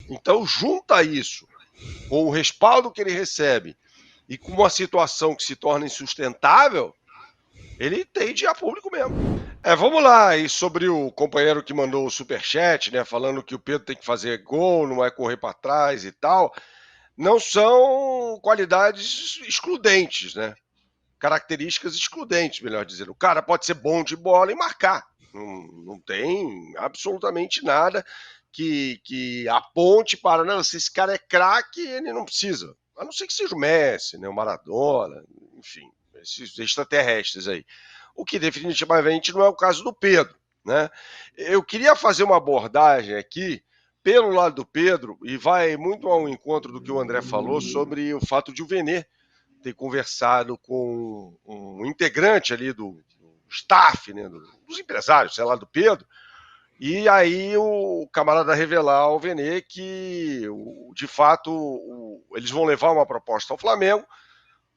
Então, junta isso com o respaldo que ele recebe e com uma situação que se torna insustentável, ele tem de ir a público mesmo. Vamos lá, e sobre o companheiro que mandou o superchat, né, falando que o Pedro tem que fazer gol, não é correr para trás e tal, não são qualidades excludentes, né? Características excludentes, melhor dizendo. O cara pode ser bom de bola e marcar. Não tem absolutamente nada que aponte para, não, se esse cara é craque, ele não precisa. A não ser que seja o Messi, né, o Maradona, enfim, esses extraterrestres aí. O que definitivamente não é o caso do Pedro, né? Eu queria fazer uma abordagem aqui pelo lado do Pedro, e vai muito ao encontro do que o André falou sobre o fato de o Vene ter conversado com um integrante ali do staff, né, dos empresários, sei lá, do Pedro, e aí o camarada revelar ao Vene que, de fato, eles vão levar uma proposta ao Flamengo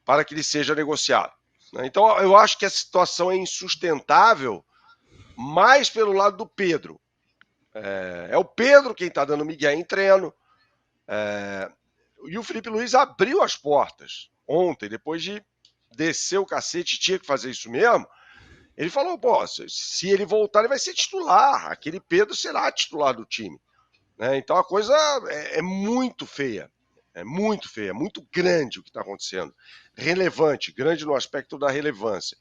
para que ele seja negociado. Então, eu acho que a situação é insustentável, mais pelo lado do Pedro. É o Pedro quem está dando migué em treino, e o Felipe Luiz abriu as portas ontem, depois de descer o cacete, tinha que fazer isso mesmo. Ele falou, pô, se ele voltar, ele vai ser titular. Aquele Pedro será titular do time. Né? Então a coisa é muito feia. É muito feia, muito grande o que está acontecendo. Relevante, grande no aspecto da relevância.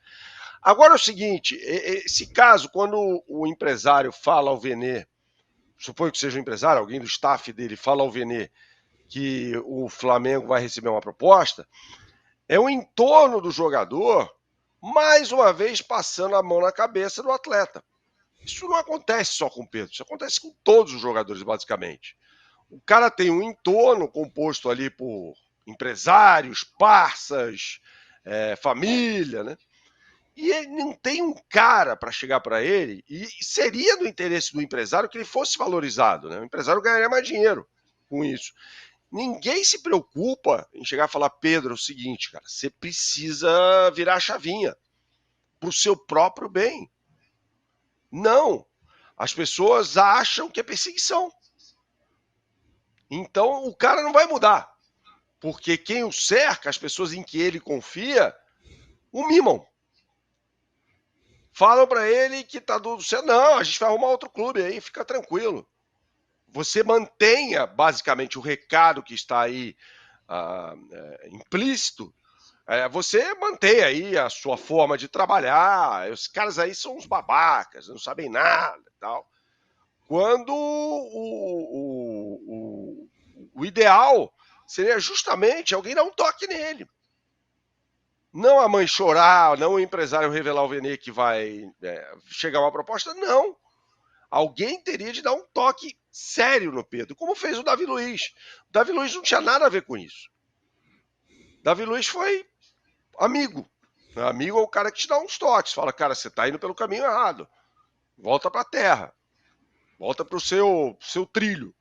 Agora é o seguinte, esse caso, quando o empresário fala ao Vene, suponho que seja um empresário, alguém do staff dele fala ao Vene que o Flamengo vai receber uma proposta, é o entorno do jogador, mais uma vez, passando a mão na cabeça do atleta. Isso não acontece só com o Pedro, isso acontece com todos os jogadores, basicamente. O cara tem um entorno composto ali por empresários, parças, família, né? E ele não tem um cara para chegar para ele, e seria do interesse do empresário que ele fosse valorizado, né? O empresário ganharia mais dinheiro com isso. Ninguém se preocupa em chegar a falar, Pedro, é o seguinte, cara, você precisa virar a chavinha para o seu próprio bem. Não. As pessoas acham que é perseguição. Então o cara não vai mudar. Porque quem o cerca, as pessoas em que ele confia, o mimam. Falam para ele que tá tudo certo. Não, a gente vai arrumar outro clube aí, fica tranquilo. Você mantenha, basicamente, o recado que está aí implícito. Você mantém aí a sua forma de trabalhar. Os caras aí são uns babacas, não sabem nada e tal. Quando o ideal seria justamente alguém dar um toque nele. Não a mãe chorar, não o empresário revelar ao Vene que vai chegar uma proposta, não. Alguém teria de dar um toque sério no Pedro, como fez o Davi Luiz. O Davi Luiz não tinha nada a ver com isso. O Davi Luiz foi amigo. Amigo é o cara que te dá uns toques. Fala, cara, você tá indo pelo caminho errado. Volta pra terra. Volta pro seu trilho.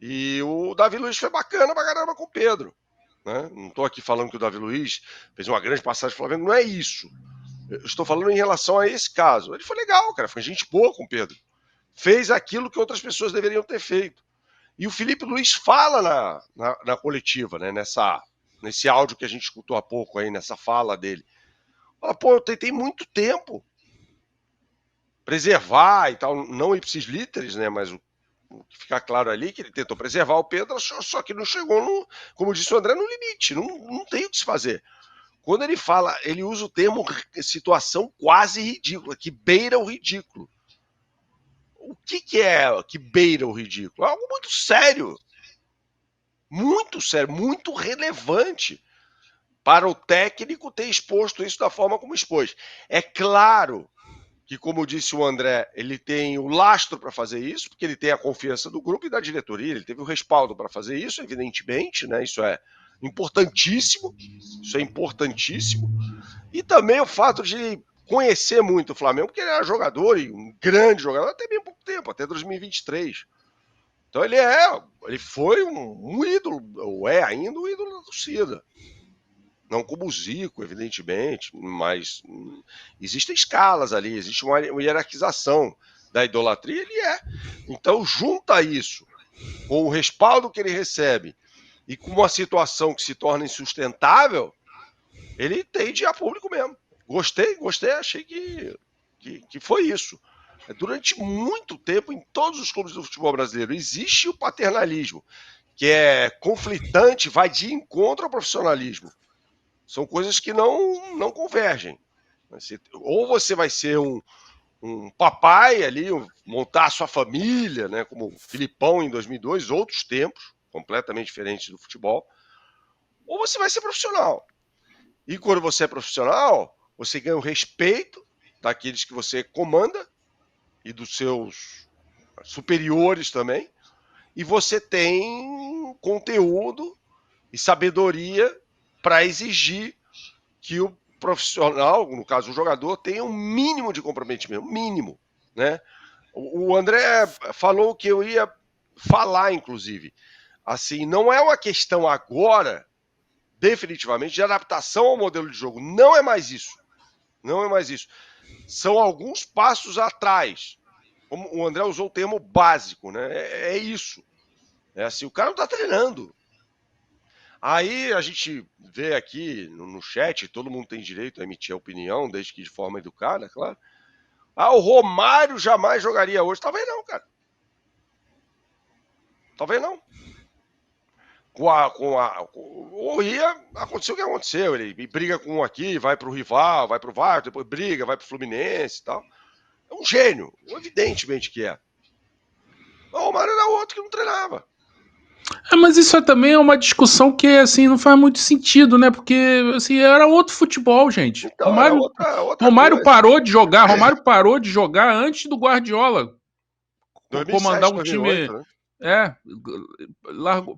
E o Davi Luiz foi bacana pra caramba com o Pedro. Né? Não estou aqui falando que o Davi Luiz fez uma grande passagem pro Flamengo, não é isso. Eu estou falando em relação a esse caso. Ele foi legal, cara, foi gente boa com o Pedro. Fez aquilo que outras pessoas deveriam ter feito. E o Felipe Luiz fala na coletiva, né? Nesse áudio que a gente escutou há pouco aí, nessa fala dele. Fala, pô, eu tentei muito tempo preservar e tal, não ipsis literis, né? Mas o que fica claro ali que ele tentou preservar o Pedro, só que não chegou, como disse o André, no limite. Não tem o que se fazer. Quando ele fala, ele usa o termo situação quase ridícula, que beira o ridículo. O que é que beira o ridículo? É algo muito sério. Muito sério, muito relevante para o técnico ter exposto isso da forma como expôs. É claro que, como disse o André, ele tem o lastro para fazer isso, porque ele tem a confiança do grupo e da diretoria, ele teve o respaldo para fazer isso, evidentemente, né? Isso é importantíssimo, e também o fato de conhecer muito o Flamengo, porque ele era jogador, e um grande jogador, até bem pouco tempo, até 2023. Então ele foi um ídolo, ou é ainda um ídolo da torcida. Não como o Zico, evidentemente, mas existem escalas ali, existe uma hierarquização da idolatria, ele é. Então junta isso com o respaldo que ele recebe e com uma situação que se torna insustentável, ele tende a público mesmo. Gostei, achei que foi isso. Durante muito tempo, em todos os clubes do futebol brasileiro, existe o paternalismo, que é conflitante, vai de encontro ao profissionalismo. São coisas que não convergem. Ou você vai ser um papai ali, montar a sua família, né, como o Filipão em 2002, outros tempos, completamente diferentes do futebol, ou você vai ser profissional. E quando você é profissional, você ganha o respeito daqueles que você comanda e dos seus superiores também, e você tem conteúdo e sabedoria para exigir que o profissional, no caso o jogador, tenha um mínimo de comprometimento, mínimo, né? O André falou que eu ia falar, inclusive, assim, não é uma questão agora, definitivamente, de adaptação ao modelo de jogo, não é mais isso, não é mais isso. São alguns passos atrás. Como o André usou o termo básico, né? É isso. É assim, o cara não está treinando. Aí a gente vê aqui no chat, todo mundo tem direito a emitir a opinião, desde que de forma educada, claro. Ah, o Romário jamais jogaria hoje. Talvez não, cara. Talvez não. Ou ia acontecer o que aconteceu. Ele briga com um aqui, vai pro rival, vai pro VAR, depois briga, vai pro Fluminense e tal. É um gênio, evidentemente que é. O Romário era outro que não treinava. Mas isso também é uma discussão que, assim, não faz muito sentido, né? Porque, assim, era outro futebol, gente. Então, era outra Romário coisa. parou de jogar. Romário parou de jogar antes do Guardiola 2007, comandar um 2008, time. né?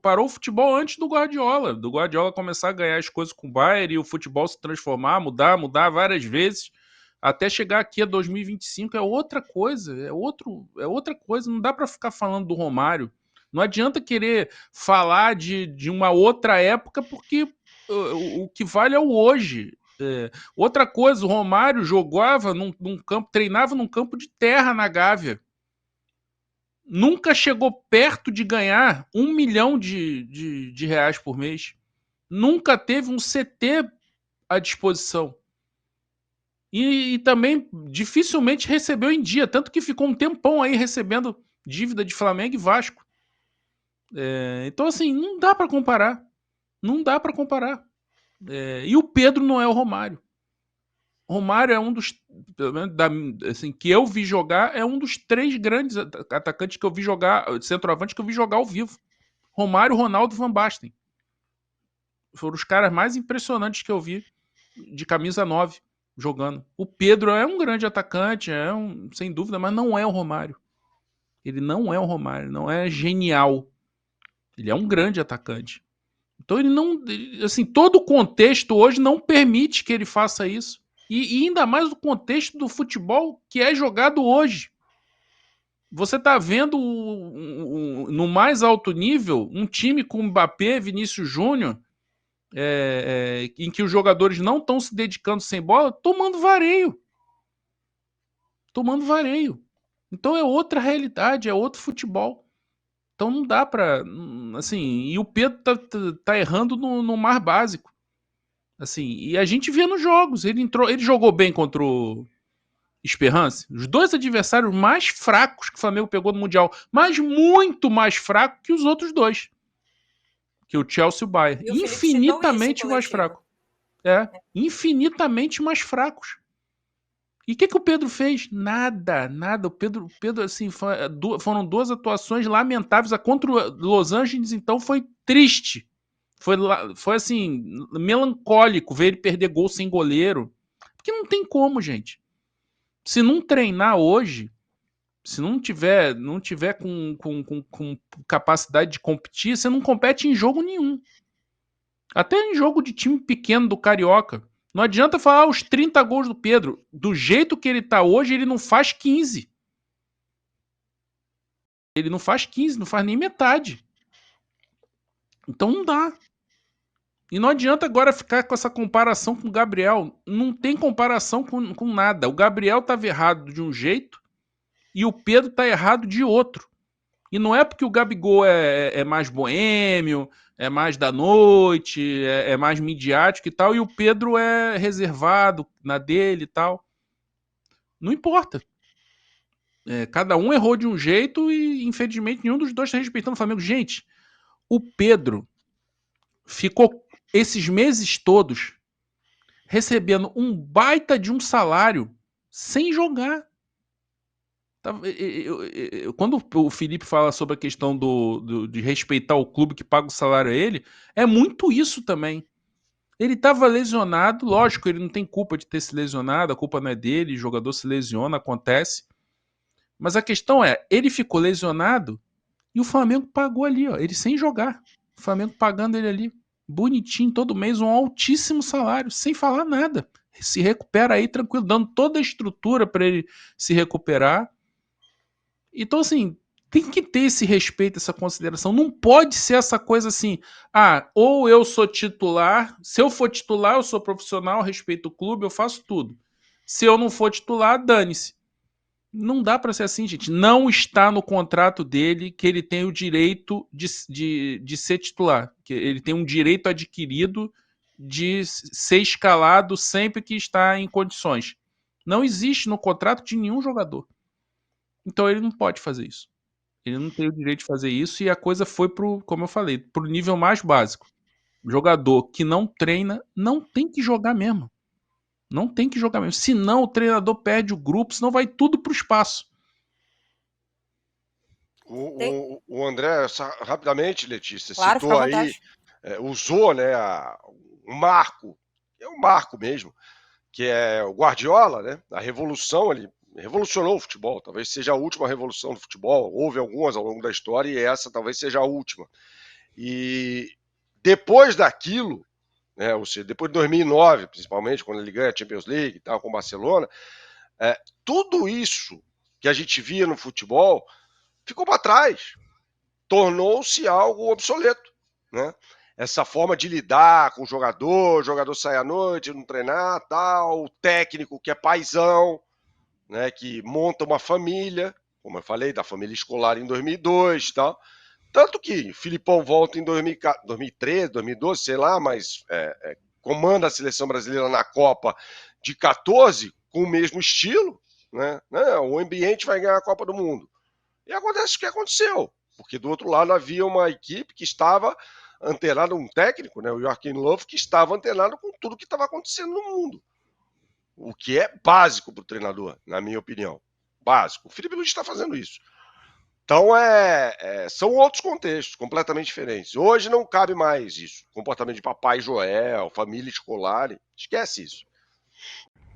Parou o futebol antes do Guardiola. Do Guardiola começar a ganhar as coisas com o Bayern e o futebol se transformar, mudar várias vezes. Até chegar aqui a 2025 é outra coisa. É outra coisa. Não dá para ficar falando do Romário. Não adianta querer falar de uma outra época, porque o que vale é o hoje. Outra coisa, o Romário jogava num campo, treinava num campo de terra na Gávea. Nunca chegou perto de ganhar 1 milhão de reais por mês. Nunca teve um CT à disposição. E também dificilmente recebeu em dia, tanto que ficou um tempão aí recebendo dívida de Flamengo e Vasco. Então, assim, não dá para comparar. Não dá para comparar. E o Pedro não é o Romário. O Romário é um dos, pelo menos assim, que eu vi jogar, é um dos 3 grandes atacantes que eu vi jogar, centroavante que eu vi jogar ao vivo. Romário, Ronaldo e Van Basten. Foram os caras mais impressionantes que eu vi de camisa 9 jogando. O Pedro é um grande atacante, sem dúvida, mas não é o Romário. Ele não é o Romário, não é genial. Ele é um grande atacante. Então ele não, assim, todo o contexto hoje não permite que ele faça isso. E ainda mais o contexto do futebol que é jogado hoje. Você está vendo no mais alto nível um time com Mbappé, Vinícius Júnior, em que os jogadores não estão se dedicando sem bola, tomando vareio. Tomando vareio. Então é outra realidade, é outro futebol. Então não dá pra. Assim, e o Pedro tá errando no mais básico. Assim, e a gente via nos jogos. Ele jogou bem contra o Esperance. Os 2 adversários mais fracos que o Flamengo pegou no Mundial, mas muito mais fraco que os outros 2. Que o Chelsea e o Bayern. E o Felipe citou Infinitamente isso em mais coletivo. fraco. Infinitamente mais fracos. E o que o Pedro fez? Nada. O Pedro assim, foram 2 atuações lamentáveis. A contra o Los Angeles, então, foi triste. Foi assim, melancólico ver ele perder gol sem goleiro. Porque não tem como, gente. Se não treinar hoje, se não tiver com capacidade de competir, você não compete em jogo nenhum. Até em jogo de time pequeno do Carioca. Não adianta falar os 30 gols do Pedro. Do jeito que ele tá hoje, ele não faz 15. Ele não faz 15, não faz nem metade. Então não dá. E não adianta agora ficar com essa comparação com o Gabriel. Não tem comparação com nada. O Gabriel estava errado de um jeito e o Pedro está errado de outro. E não é porque o Gabigol é mais boêmio, é mais da noite, é mais midiático e tal, e o Pedro é reservado na dele e tal. Não importa. Cada um errou de um jeito e, infelizmente, nenhum dos dois está respeitando o Flamengo. Gente, o Pedro ficou esses meses todos recebendo um baita de um salário sem jogar. Quando o Felipe fala sobre a questão de respeitar o clube que paga o salário a ele, é muito isso também. Ele estava lesionado, lógico, ele não tem culpa de ter se lesionado, a culpa não é dele, o jogador se lesiona, acontece. Mas a questão é, ele ficou lesionado e o Flamengo pagou ali, ó, ele sem jogar. O Flamengo pagando ele ali, bonitinho, todo mês, um altíssimo salário, sem falar nada. Se recupera aí tranquilo, dando toda a estrutura para ele se recuperar. Então, assim, tem que ter esse respeito, essa consideração. Não pode ser essa coisa assim, ou eu sou titular, se eu for titular, eu sou profissional, respeito o clube, eu faço tudo. Se eu não for titular, dane-se. Não dá para ser assim, gente. Não está no contrato dele que ele tem o direito de ser titular. Que ele tem um direito adquirido de ser escalado sempre que está em condições. Não existe no contrato de nenhum jogador. Então ele não pode fazer isso. Ele não tem o direito de fazer isso e a coisa foi como eu falei, pro nível mais básico. O jogador que não treina não tem que jogar mesmo. Não tem que jogar mesmo. Senão o treinador perde o grupo, senão vai tudo pro espaço. O André, rapidamente, Letícia, claro, citou aí, usou, né, um marco, é um marco mesmo, que é o Guardiola, né, a revolução, ele revolucionou o futebol, talvez seja a última revolução do futebol, houve algumas ao longo da história e essa talvez seja a última. E depois daquilo, né, ou seja, depois de 2009, principalmente, quando ele ganha a Champions League e tal, com o Barcelona, tudo isso que a gente via no futebol ficou para trás, tornou-se algo obsoleto, né? Essa forma de lidar com o jogador sai à noite, não treinar, tal, o técnico que é paizão, né, que monta uma família, como eu falei, da família escolar em 2002 e tal. Tanto que o Filipão volta em 2013, 2012, sei lá, mas comanda a seleção brasileira na Copa de 14 com o mesmo estilo, né? Não, o ambiente vai ganhar a Copa do Mundo. E acontece o que aconteceu, porque do outro lado havia uma equipe que estava antenada, um técnico, né, o Joachim Löw, que estava antenado com tudo que estava acontecendo no mundo. O que é básico para o treinador, na minha opinião. Básico. O Felipe Luiz está fazendo isso. Então, são outros contextos, completamente diferentes. Hoje não cabe mais isso. Comportamento de Papai Joel, família escolar, esquece isso.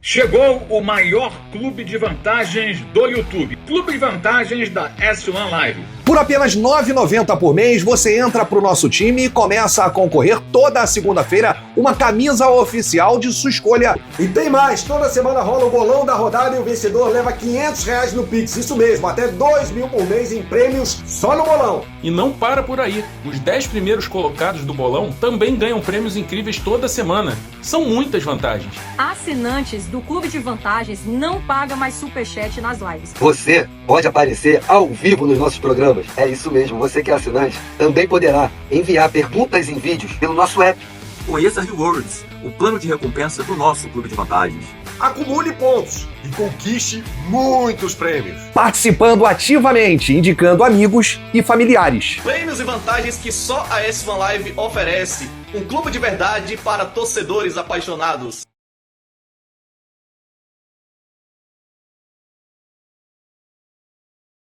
Chegou o maior clube de vantagens do YouTube. Clube de vantagens da S1 Live. Por apenas R$ 9,90 por mês, você entra pro nosso time e começa a concorrer toda a segunda-feira uma camisa oficial de sua escolha. E tem mais, toda semana rola o bolão da rodada e o vencedor leva R$500 no Pix. Isso mesmo, até R$2.000 por mês em prêmios só no bolão. E não para por aí. Os 10 primeiros colocados do bolão também ganham prêmios incríveis toda semana. São muitas vantagens. Assinantes do Clube de Vantagens não pagam mais superchat nas lives. Você pode aparecer ao vivo nos nossos programas. É isso mesmo, você que é assinante também poderá enviar perguntas em vídeos pelo nosso app. Conheça Rewards, o plano de recompensa do nosso Clube de Vantagens. Acumule pontos e conquiste muitos prêmios. Participando ativamente, indicando amigos e familiares. Prêmios e vantagens que só a S1 Live oferece. Um clube de verdade para torcedores apaixonados.